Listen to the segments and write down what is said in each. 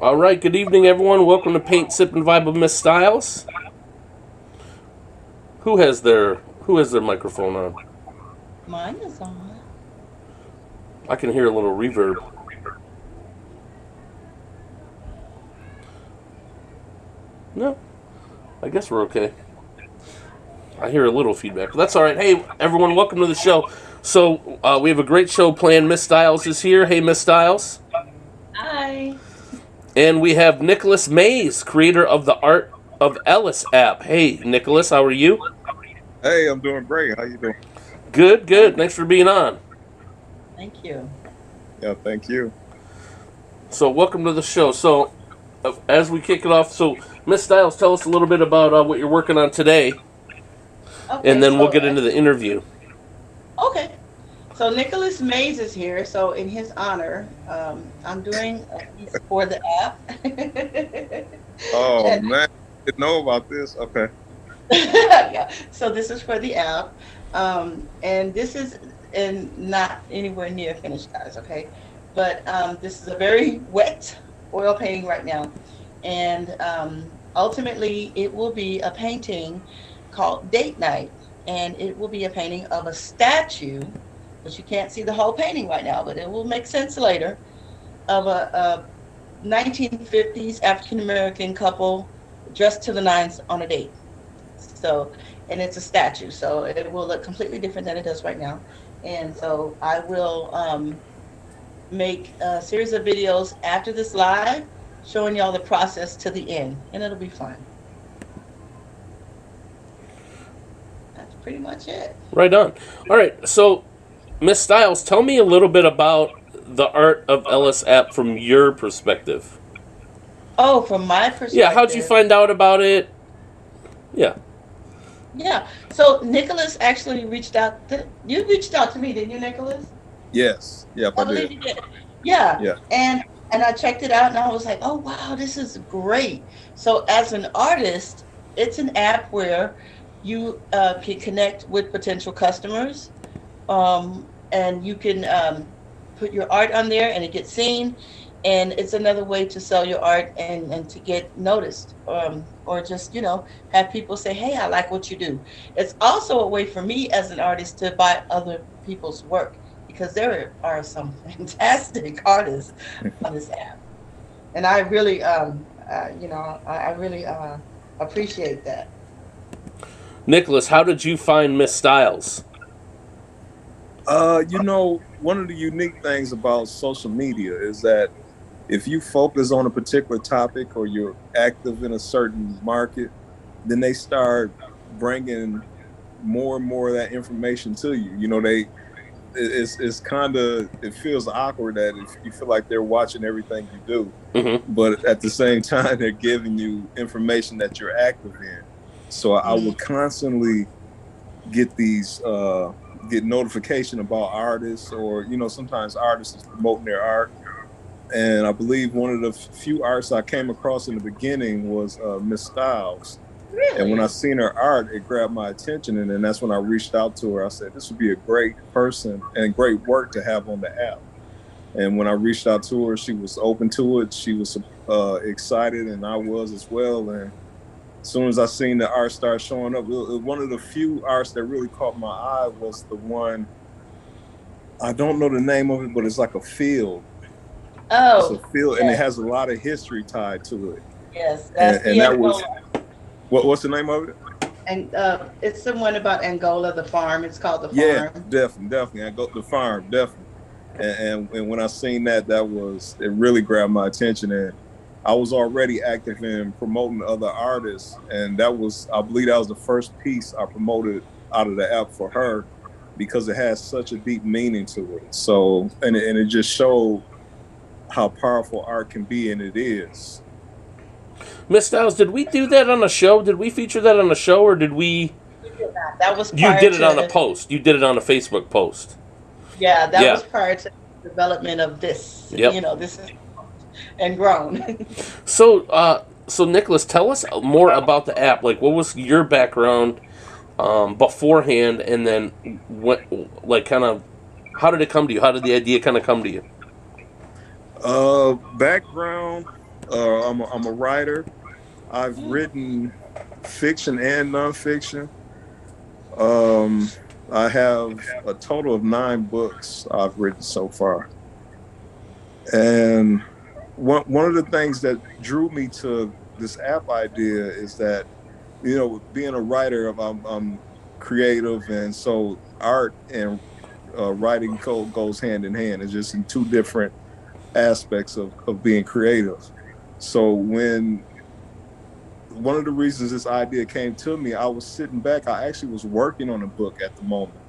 All right, good evening, everyone. Welcome to Paint, Sip, and Vibe with MsStyles. Who has their microphone on? Mine is on. I can hear a little reverb. No, I guess we're okay. I hear a little feedback, but that's all right. Hey, everyone, welcome to the show. So we have a great show planned. MsStyles is here. Hey, MsStyles. Hi. And we have Nicholas Mays, creator of the Art of Ellis App. Hey, Nicholas, how are you? Hey, I'm doing great. How you doing? Good, good. Thanks for being on. Thank you. Yeah, thank you. So welcome to the show. So as we kick it off, so MsStyles, tell us a little bit about what you're working on today, and then we'll get into the interview. Okay. So Nicholas Mays is here. So in his honor, I'm doing a piece for the app. Oh man, I didn't know about this. Okay. Yeah. So this is for the app, and this is not anywhere near finished, guys. Okay, but this is a very wet oil painting right now, and ultimately it will be a painting called Date Night, and it will be a painting of a statue, but you can't see the whole painting right now, but it will make sense later, of a 1950s African American couple dressed to the nines on a date. So, and it's a statue, so it will look completely different than it does right now. And so I will make a series of videos after this live showing y'all the process to the end, and it'll be fun. That's pretty much it. Right on. All right, so MsStyles, tell me a little bit about the Art of Ellis App from your perspective. Oh, from my perspective. Yeah, how'd you find out about it? Yeah. Yeah. So Nicholas actually reached out. You reached out to me, didn't you, Nicholas? Yes. Yep, I believe did. you did. Yeah. Yeah. And I checked it out, and I was like, oh wow, this is great. So as an artist, it's an app where you can connect with potential customers, and you can put your art on there, and it gets seen. And it's another way to sell your art and to get noticed, or just, have people say, hey, I like what you do. It's also a way for me as an artist to buy other people's work, because there are some fantastic artists on this app. And I really, I really appreciate that. Nicholas, how did you find MsStyles? One of the unique things about social media is that if you focus on a particular topic or you're active in a certain market, then they start bringing more and more of that information to you. It's kind of, it feels awkward that if you feel like they're watching everything you do, but at the same time, they're giving you information that you're active in. So I would constantly get get notification about artists, or, sometimes artists is promoting their art. And I believe one of the few artists I came across in the beginning was MsStyles. Really? And when I seen her art, it grabbed my attention. And then that's when I reached out to her. I said, this would be a great person and great work to have on the app. And when I reached out to her, she was open to it. She was excited, and I was as well. And as soon as I seen the art start showing up, one of the few arts that really caught my eye was the one, I don't know the name of it, but it's like a field. Oh, it's a field, yes. And it has a lot of history tied to it. Yes, that's and that was, what's the name of it? And it's someone about Angola, the farm. It's called the farm. Yeah, definitely. I go to the farm, definitely. And when I seen that, it really grabbed my attention. And I was already active in promoting other artists, and I believe that was the first piece I promoted out of the app for her, because it has such a deep meaning to it. So, and it just showed how powerful art can be, and it is. MsStyles, did we do that on a show? Did we feature that on a show, or did we? That was you did it on a post. You did it on a Facebook post. Yeah, that was prior to the development of this. Yep. This is and grown. So Nicholas, tell us more about the app. Like, what was your background beforehand, and then how did it come to you? How did the idea kind of come to you? Background, I'm a writer. I've written fiction and nonfiction. Um, I have a total of 9 books I've written so far. And one of the things that drew me to this app idea is that, being a writer, I'm creative, and so art and writing goes hand in hand. It's just in 2 different aspects of being creative. So when one of the reasons this idea came to me, I was sitting back. I actually was working on a book at the moment,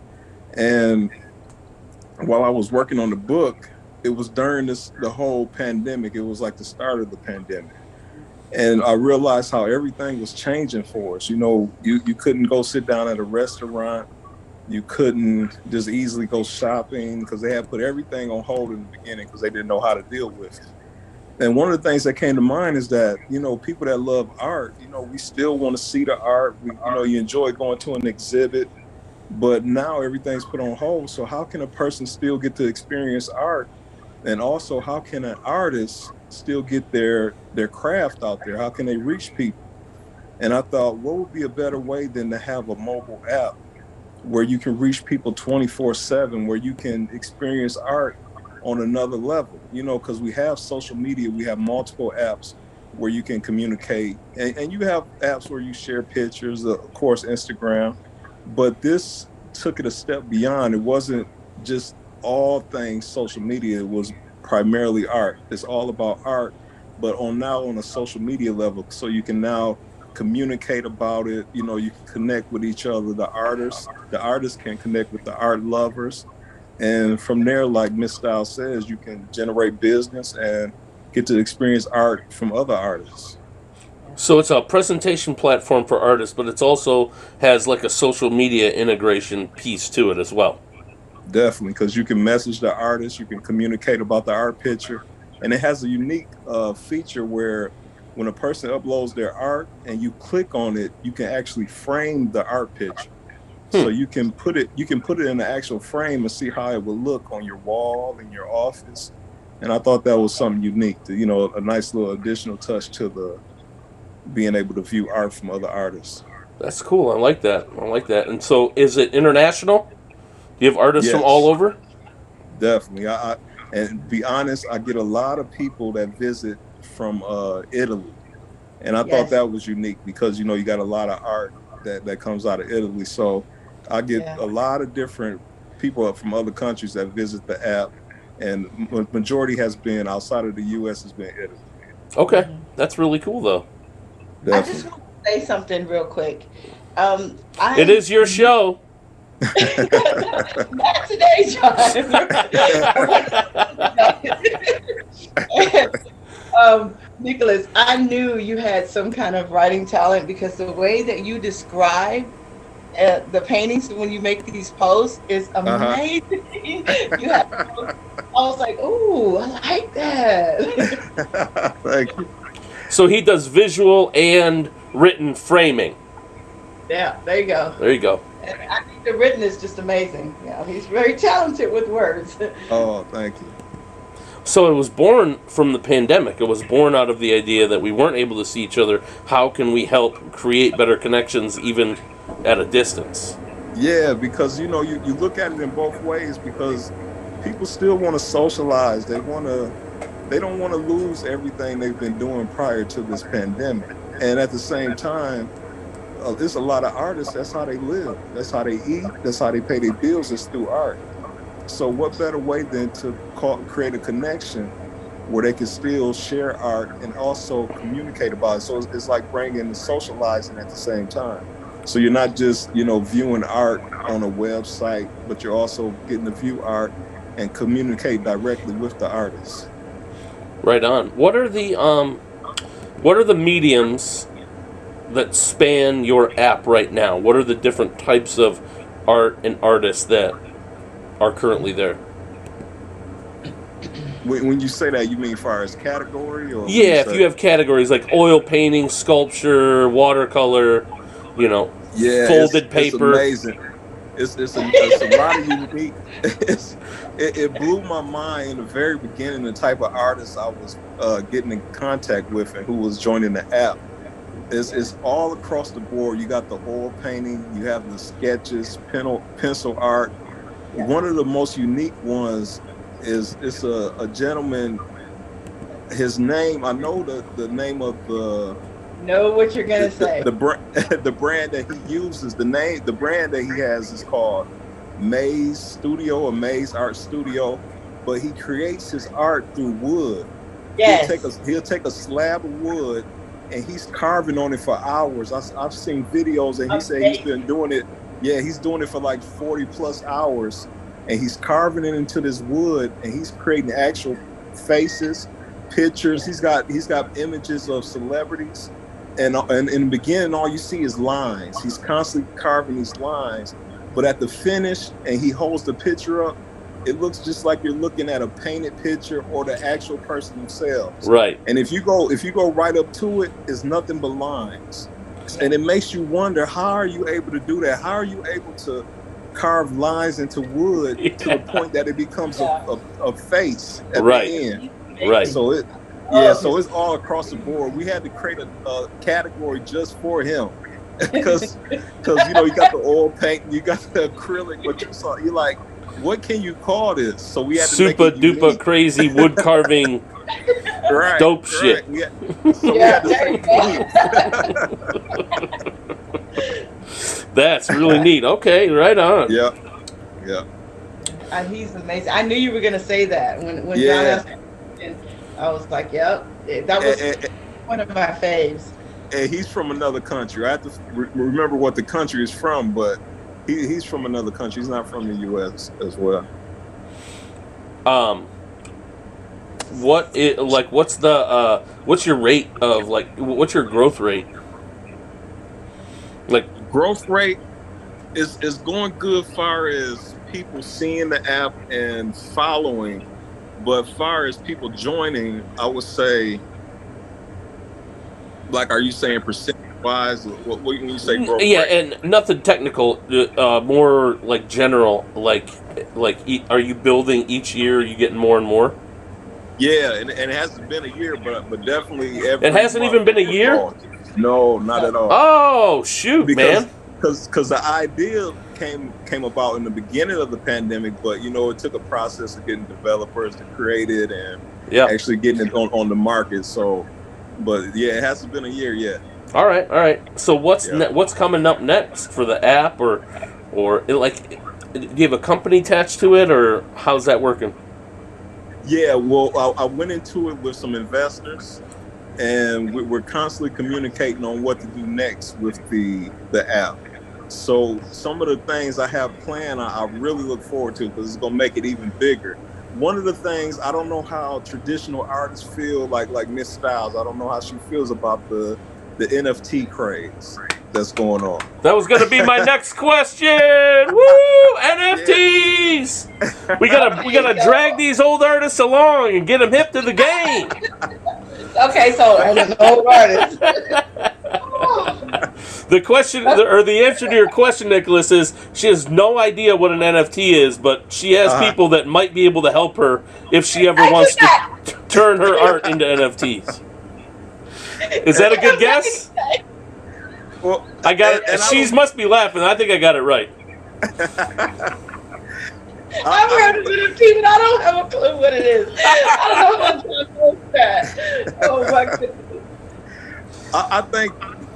and while I was working on the book, it was during the whole pandemic. It was like the start of the pandemic. And I realized how everything was changing for us. You couldn't go sit down at a restaurant. You couldn't just easily go shopping because they had put everything on hold in the beginning because they didn't know how to deal with it. And one of the things that came to mind is that, people that love art, we still want to see the art. You enjoy going to an exhibit, but now everything's put on hold. So how can a person still get to experience art? And also, how can an artist still get their craft out there? How can they reach people? And I thought, what would be a better way than to have a mobile app where you can reach people 24/7, where you can experience art on another level, because we have social media, we have multiple apps where you can communicate, and you have apps where you share pictures, of course, Instagram, but this took it a step beyond. It wasn't just all things social media. It was primarily art. It's all about art, but on a social media level. So you can now communicate about it. You can connect with each other. The artists can connect with the art lovers. And from there, like MsStyles says, you can generate business and get to experience art from other artists. So it's a presentation platform for artists, but it's also has like a social media integration piece to it as well. Definitely, because you can message the artist, you can communicate about the art picture, and it has a unique feature where when a person uploads their art and you click on it, you can actually frame the art picture. So you can put it in the actual frame and see how it would look on your wall in your office. And I thought that was something unique, a nice little additional touch to the being able to view art from other artists. That's cool. I like that. And so, is it international? Do you have artists from all Yes, over? definitely. And be honest, I get a lot of people that visit from Italy, and I thought Yes. that was unique because you got a lot of art that comes out of Italy. So I get Yeah. a lot of different people from other countries that visit the app, and majority has been outside of the U.S. has been Italy. Okay, that's really cool though. I just Definitely. want to say something real quick. It is your show. Not today, John. Nicholas, I knew you had some kind of writing talent because the way that you describe the paintings when you make these posts is Uh-huh. amazing. You have, I was like, "Ooh, I like that." Thank you. So he does visual and written framing. Yeah, there you go. There you go. And I think the written is just amazing. He's very talented with words. Oh, thank you. So it was born from the pandemic. It was born out of the idea that we weren't able to see each other. How can we help create better connections even at a distance? Yeah, because you look at it in both ways because people still want to socialize. They don't want to lose everything they've been doing prior to this pandemic. And at the same time, there's a lot of artists, that's how they live. That's how they eat. That's how they pay their bills, is through art. So what better way than to create a connection where they can still share art and also communicate about it. So it's like bringing and socializing at the same time. So you're not just, viewing art on a website, but you're also getting to view art and communicate directly with the artist. Right on. What are the mediums that span your app right now? What are the different types of art and artists that are currently there? When you say that, you mean far as category, or Yeah, if you have categories like oil painting, sculpture, watercolor, Yeah, folded it's paper. amazing. it's a lot of unique. It blew my mind in the very beginning the type of artists I was getting in contact with and who was joining the app. It's all across the board. You got the oil painting, you have the sketches, pencil art. One of the most unique ones is it's a gentleman. His name, I know the name of the. Know what you're gonna say. The brand that he uses, the brand that he has is called Maze Studio or Maze Art Studio, but he creates his art through wood. Yes. He'll take a slab of wood and he's carving on it for hours. I've seen videos and he said he's been doing it. Yeah, he's doing it for like 40 plus hours, and he's carving it into this wood and he's creating actual faces, pictures. He's got images of celebrities. And in the beginning, all you see is lines. He's constantly carving these lines, but at the finish, and he holds the picture up, it looks just like you're looking at a painted picture or the actual person themselves. Right. And if you go right up to it, it's nothing but lines, and it makes you wonder, how are you able to do that? How are you able to carve lines into wood to the point that it becomes a face at the end? Right. So so it's all across the board. We had to create a category just for him because you got the oil paint, you got the acrylic, but you're like, what can you call this? So we had to super duper crazy wood carving, dope shit. We had to say That's really neat. Okay, right on. Yeah. He's amazing. I knew you were gonna say that when John asked. I was like, yep, that was one of my faves. And he's from another country. I have to remember what the country is from, but he's from another country. He's not from the U.S. as well. What's your rate of what's your growth rate? Growth rate is going good far as people seeing the app and following. But far as people joining, I would say, are you saying percentage-wise? What when you say growth rate? And nothing technical, more like general, are you building each year? Are you getting more and more? Yeah, and it hasn't been a year, but definitely it hasn't even been a year? No, not at all. Oh, shoot, man. Because the idea came about in the beginning of the pandemic, but it took a process of getting developers to create it and actually getting it on the market. So, but it hasn't been a year yet. All right. So what's coming up next for the app, or do you have a company attached to it, or how's that working? Yeah, well, I went into it with some investors, and we're constantly communicating on what to do next with the app. So some of the things I have planned, I really look forward to, because it's going to make it even bigger. One of the things, I don't know how traditional artists feel, like MsStyles. I don't know how she feels about the NFT craze that's going on. That was going to be my next question. Woo! NFTs. Yeah. We gotta drag these old artists along and get them hip to the game. Okay, so an old artist. The question, or the answer to your question, Nicholas, is she has no idea what an NFT is, but she has people that might be able to help her if she ever wants to turn her art into NFTs. Is that a good guess? Well, I got it. She must be laughing. I think I got it right. I've heard of NFT, but I don't have a clue what it is. I don't know how to that. Oh my goodness. I think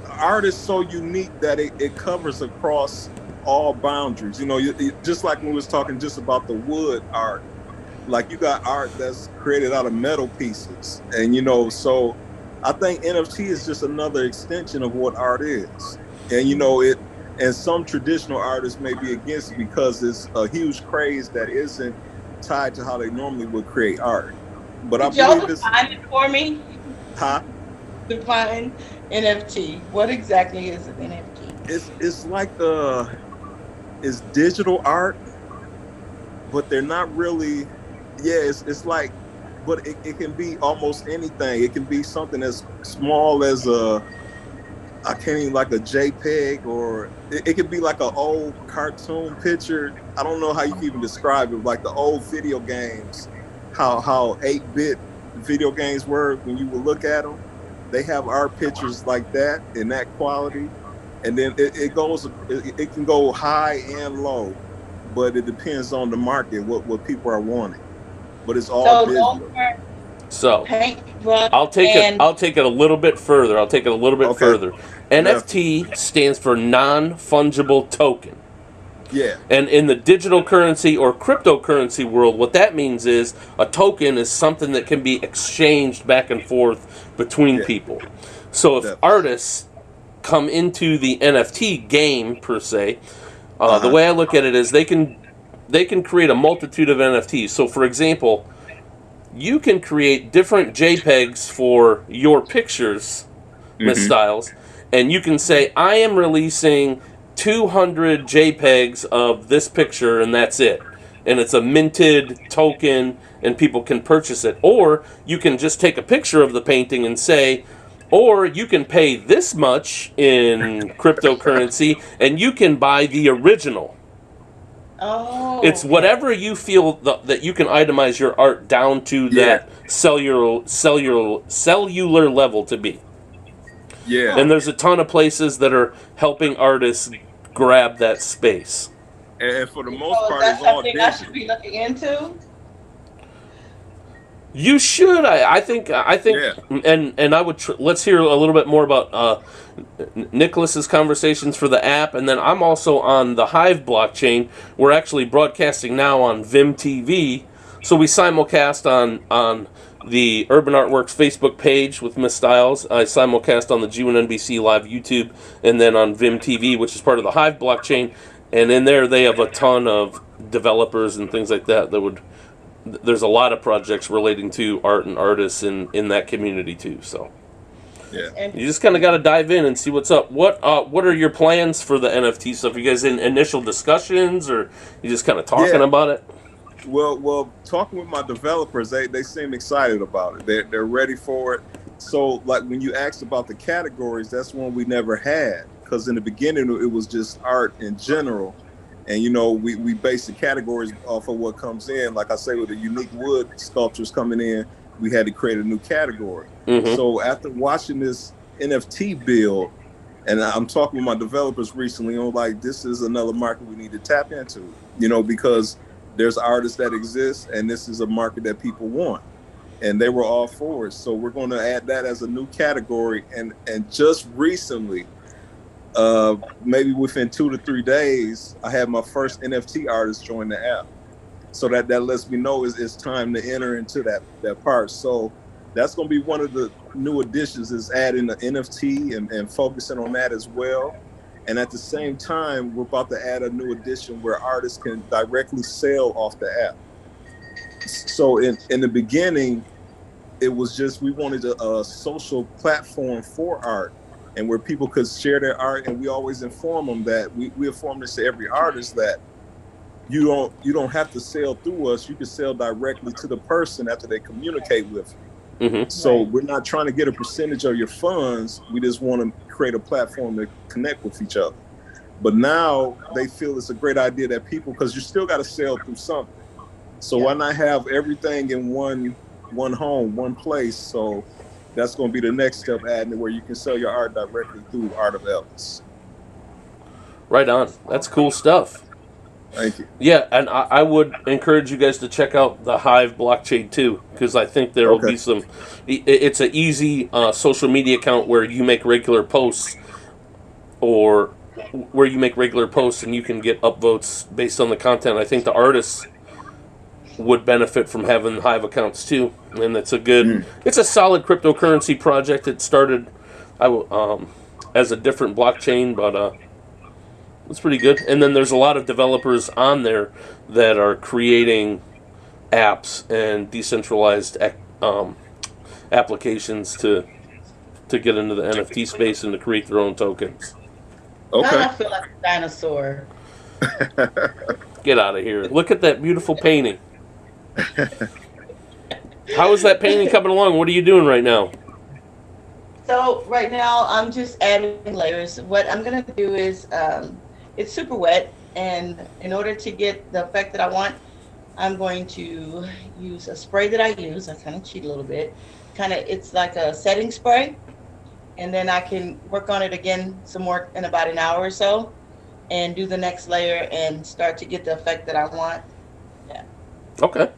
art is so unique that it covers across all boundaries. Just like when we was talking just about the wood art, like you got art that's created out of metal pieces, and so I think NFT is just another extension of what art is. And and some traditional artists may be against it because it's a huge craze that isn't tied to how they normally would create art. But I believe it's. Define it for me. Huh? Define NFT. What exactly is an NFT? It's like it's digital art, but they're not really. Yeah, it's like, but it can be almost anything. It can be something as small as I can't even like a JPEG, or it could be like an old cartoon picture. I don't know how you can even describe it. Like the old video games, how 8-bit video games were when you would look at them. They have art pictures like that in that quality, and then it can go high and low, but it depends on the market what people are wanting. But it's all So digital. So paintbrush I'll take it a little bit further. Okay. Further. NFT stands for non-fungible token. Yeah. And in the digital currency or cryptocurrency world, what that means is a token is something that can be exchanged back and forth between people. So if artists come into the NFT game per se, the way I look at it is they can create a multitude of NFTs. So for example, you can create different JPEGs for your pictures, MsStyles, and you can say, I am releasing 200 JPEGs of this picture, and that's it. And it's a minted token, and people can purchase it. Or you can just take a picture of the painting and say, or you can pay this much in cryptocurrency, and you can buy the original. Oh, It's whatever you feel that you can itemize your art down to that cellular level to be. Yeah. And there's a ton of places that are helping artists grab that space. And for the most part, that's it's all something digital. I should be looking into. You should. I think. And I would. Let's hear a little bit more about Nicholas's conversations for the app, and then I'm also on the Hive blockchain. We're actually broadcasting now on Vim TV, so we simulcast on the Urban Artworks Facebook page with MsStyles. I simulcast on the G1NBC Live YouTube, and then on Vim TV, which is part of the Hive blockchain. And in there, they have a ton of developers and things like that would. There's a lot of projects relating to art and artists in that community too. So, you just kind of got to dive in and see what's up. What are your plans for the NFT stuff? You guys in initial discussions, or you just kind of talking about it? Well, talking with my developers, they seem excited about it. They're ready for it. So, like when you asked about the categories, that's one we never had, because in the beginning it was just art in general. And, we base the categories off of what comes in. Like I say, with the unique wood sculptures coming in, we had to create a new category. So after watching this NFT build, and I'm talking with my developers recently, I'm like, this is another market we need to tap into, because there's artists that exist, and this is a market that people want. And they were all for it. So we're going to add that as a new category. And just recently, maybe within 2 to 3 days, I had my first NFT artist join the app. So that lets me know it's time to enter into that part. So that's going to be one of the new additions, is adding the NFT and focusing on that as well. And at the same time, we're about to add a new addition where artists can directly sell off the app. So in the beginning, it was just, we wanted a social platform for art, and where people could share their art. And we always inform them that we inform this to every artist that you don't have to sell through us. You can sell directly to the person after they communicate with you. So we're not trying to get a percentage of your funds. We just want to create a platform to connect with each other. But now they feel it's a great idea that people, because you still got to sell through something. So why not have everything in one home, one place? So that's going to be the next step, adding it where you can sell your art directly through Art of Ellis. Right on. That's cool stuff. Thank you. Yeah, and I would encourage you guys to check out the Hive blockchain too, because I think there will be some. It's an easy social media account where you make regular posts, and you can get upvotes based on the content. I think the artists would benefit from having Hive accounts too, and it's it's a solid cryptocurrency project. It started as a different blockchain, but it's pretty good. And then there's a lot of developers on there that are creating apps and decentralized applications to get into the NFT space and to create their own tokens. Okay. I feel like a dinosaur. Get out of here. Look at that beautiful painting. How is that painting coming along? What are you doing right now? So right now I'm just adding layers. What I'm gonna do is, it's super wet, and in order to get the effect that I want, I'm going to use a spray that I use. I kind of cheat a little bit. It's like a setting spray, and then I can work on it again some more in about an hour or so, and do the next layer and start to get the effect that I want. Yeah. Okay.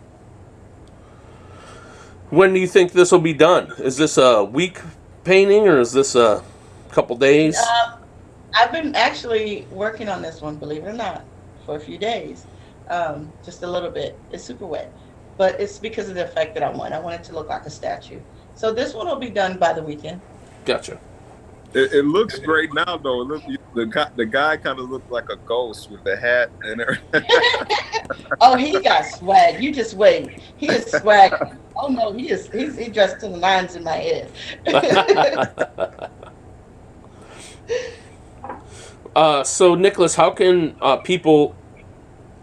When do you think this will be done? Is this a week painting or is this a couple days? I've been actually working on this one, believe it or not, for a few days. Just a little bit. It's super wet, but it's because of the effect that I want. I want it to look like a statue. So this one will be done by the weekend. Gotcha. It looks great now, though. The guy kind of looked like a ghost with the hat and everything. Oh, he got swag. You just wait. He is swag. Oh no, he's dressed to the lines in my head. So, Nicholas, how can people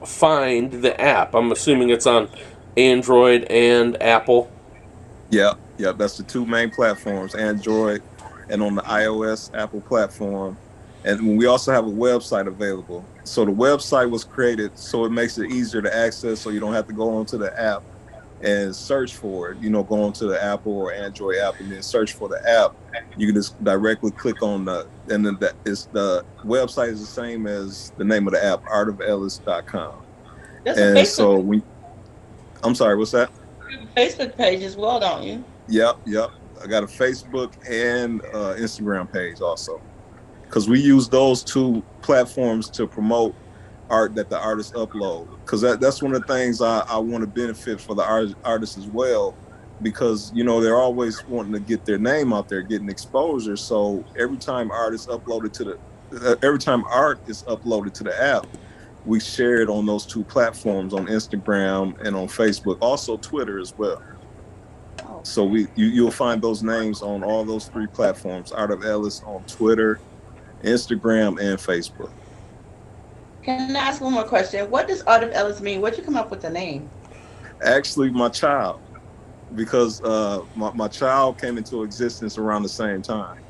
find the app? I'm assuming it's on Android and Apple. Yeah, yeah, that's the two main platforms, Android and on the iOS Apple platform. And we also have a website available. So the website was created so it makes it easier to access, so you don't have to go onto the app and search for it. Go onto the Apple or Android app and then search for the app. You can just directly click on the website is the same as the name of the app, artofellis.com. There's a And Facebook, so I'm sorry, what's that? Facebook page as well, don't you? Yep. I got a Facebook and Instagram page also, because we use those two platforms to promote art that the artists upload. Because that's one of the things I want to benefit for the artists as well, because they're always wanting to get their name out there, getting exposure. So every time art is uploaded to the app, we share it on those two platforms, on Instagram and on Facebook, also Twitter as well. So you'll find those names on all those three platforms, Art of Ellis on Twitter, Instagram, and Facebook. Can I ask one more question? What does Art of Ellis mean? Where'd you come up with the name? Actually, my child, because my child came into existence around the same time,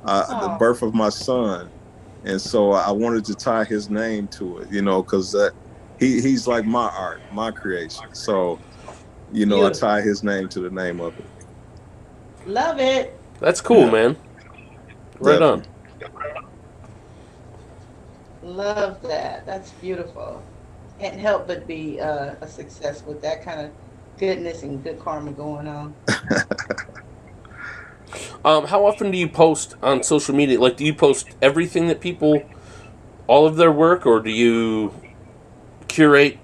the birth of my son. And so I wanted to tie his name to it, because he's like my art, my creation. So, I tie his name to the name of it. Love it. That's cool, man. Right Definitely. on. Love that. That's beautiful. Can't help but be a success with that kind of goodness and good karma going on. How often do you post on social media? Like, do you post everything that people, all of their work, or do you curate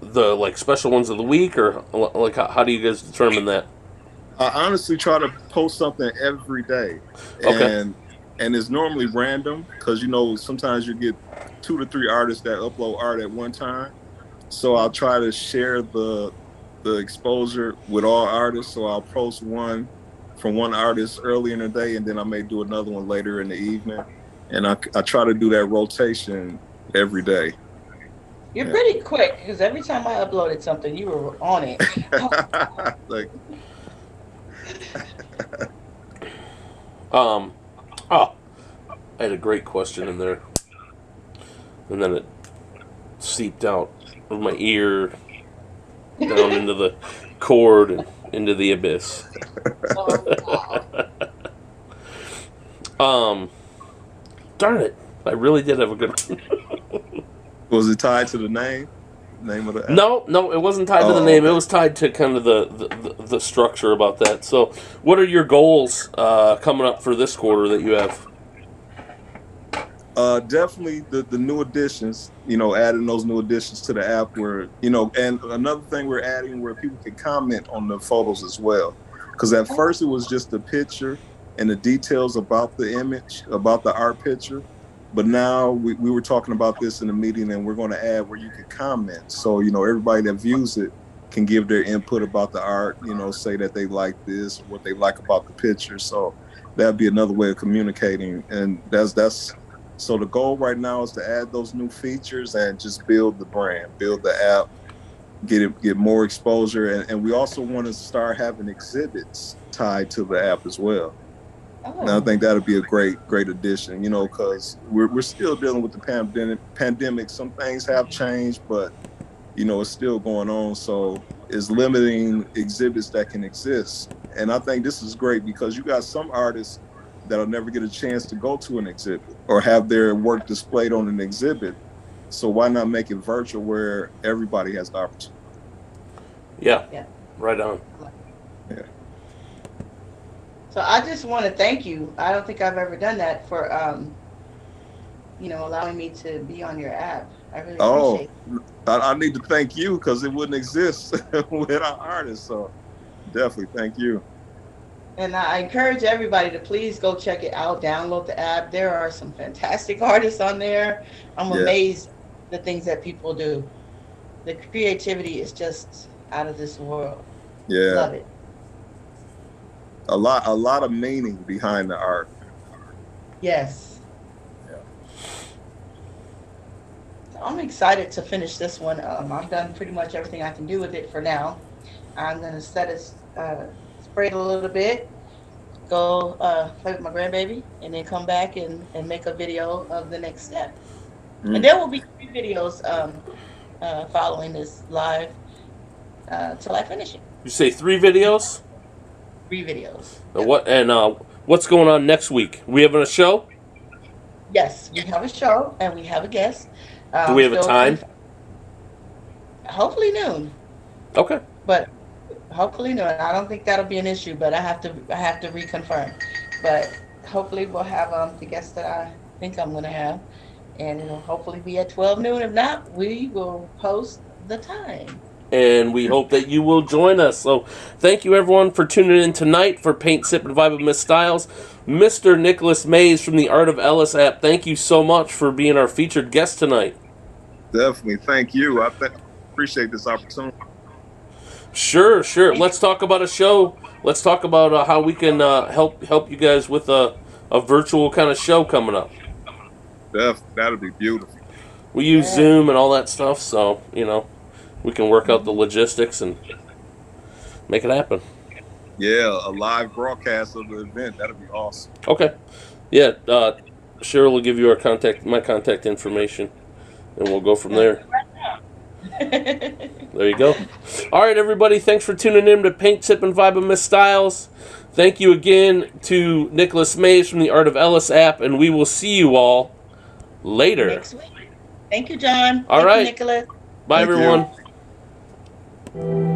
the special ones of the week, or how do you guys determine that? I honestly try to post something every day. Okay. And it's normally random because, sometimes you get 2 to 3 artists that upload art at one time. So I'll try to share the exposure with all artists. So I'll post one from one artist early in the day, and then I may do another one later in the evening. And I try to do that rotation every day. You're pretty quick, because every time I uploaded something, you were on it. I had a great question in there, and then it seeped out of my ear down into the cord and into the abyss. Darn it! I really did have a good one. Was it tied to the name of the app? No, it wasn't tied to the name. Okay. It was tied to kind of the structure about that. So, what are your goals coming up for this quarter that you have? Definitely the new additions, adding those new additions to the app where, and another thing we're adding where people can comment on the photos as well. Because at first it was just the picture and the details about the image, about the art picture. But now we were talking about this in the meeting, and we're going to add where you can comment. So, everybody that views it can give their input about the art, say that they like this, what they like about the picture. So that'd be another way of communicating. And that's so the goal right now is to add those new features and just build the brand, build the app, get more exposure. And we also want to start having exhibits tied to the app as well. And I Oh, think that'll be a great addition, you know, because we're still dealing with the pandemic. Some things have changed, but you know, it's still going on. So it's limiting exhibits that can exist. And I think this is great because you got some artists that'll never get a chance to go to an exhibit or have their work displayed on an exhibit. So why not make it virtual where everybody has the opportunity? Yeah, yeah. right on. Yeah. So I just want to thank you. I don't think I've ever done that for, allowing me to be on your app. I really Oh, appreciate it. I need to thank you because it wouldn't exist without artists. So definitely thank you. And I encourage everybody to please go check it out, download the app. There are some fantastic artists on there. I'm Yeah, amazed at the things that people do. The creativity is just out of this world. yeah. Love it. A lot of meaning behind the art. Yes. Yeah. So I'm excited to finish this one. I've done pretty much everything I can do with it for now. I'm going to spray it a little bit, go play with my grandbaby, and then come back and make a video of the next step. And Mm. there will be 3 videos following this live till I finish it. You say 3 videos? 3 videos. What's going on next week? We having a show? Yes, we have a show and we have a guest. Do we have a Still trying time? hopefully noon, Okay. but hopefully noon. I don't think that'll be an issue, but I have to reconfirm. But hopefully we'll have the guest that I think I'm gonna have, and it'll hopefully be at 12 noon. If not, we will post the time. And we hope that you will join us. So thank you everyone for tuning in tonight for Paint, Sip, and Vibe with MsStyles. Mr. Nicholas Mays from the Art of Ellis App, thank you so much for being our featured guest tonight. Definitely. Thank you. Appreciate this opportunity. Sure. Let's talk about a show. Let's talk about how we can help you guys with a virtual kind of show coming up. That'll be beautiful. We use Yeah. Zoom and all that stuff, so we can work out the logistics and make it happen. Yeah, a live broadcast of the event. That'll be awesome. Okay. Yeah. Cheryl will give you my contact information, and we'll go from there. There you go. All right, everybody. Thanks for tuning in to Paint, Sip, and Vibe with MsStyles. Thank you again to Nicholas Mays from the Art of Ellis App, and we will see you all later. Next week. Thank you, John. All Thank right. you, Nicholas. Bye, Thank you. everyone.